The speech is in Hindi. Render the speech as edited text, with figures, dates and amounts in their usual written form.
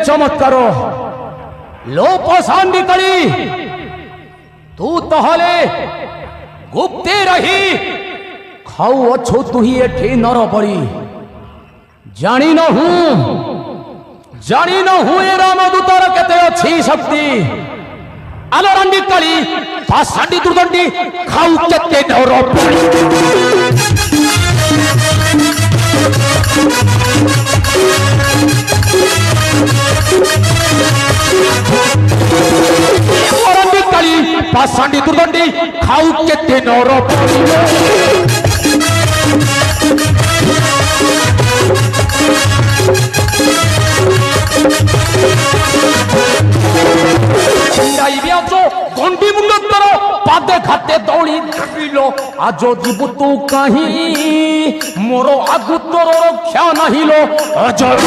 चमत्कार लोप सांडी कली तू तहले गुप्ते रही खाऊ अच्छो तू ही एठी नर पड़ी जानी न हूं ए रामदूतर केते अच्छी शक्ति आलो रंडी कली पासांडी दुर्दंडी खाऊ केते नर पड़ी रंडी कली पासांडी दुर्दंडी खाऊ केते नर पड़ी गंडी मुंडर पादे खाते दौड़ी धरिलो आज जीव तू कहीं मोर आगु तोर रक्षा नहीं लो अजय।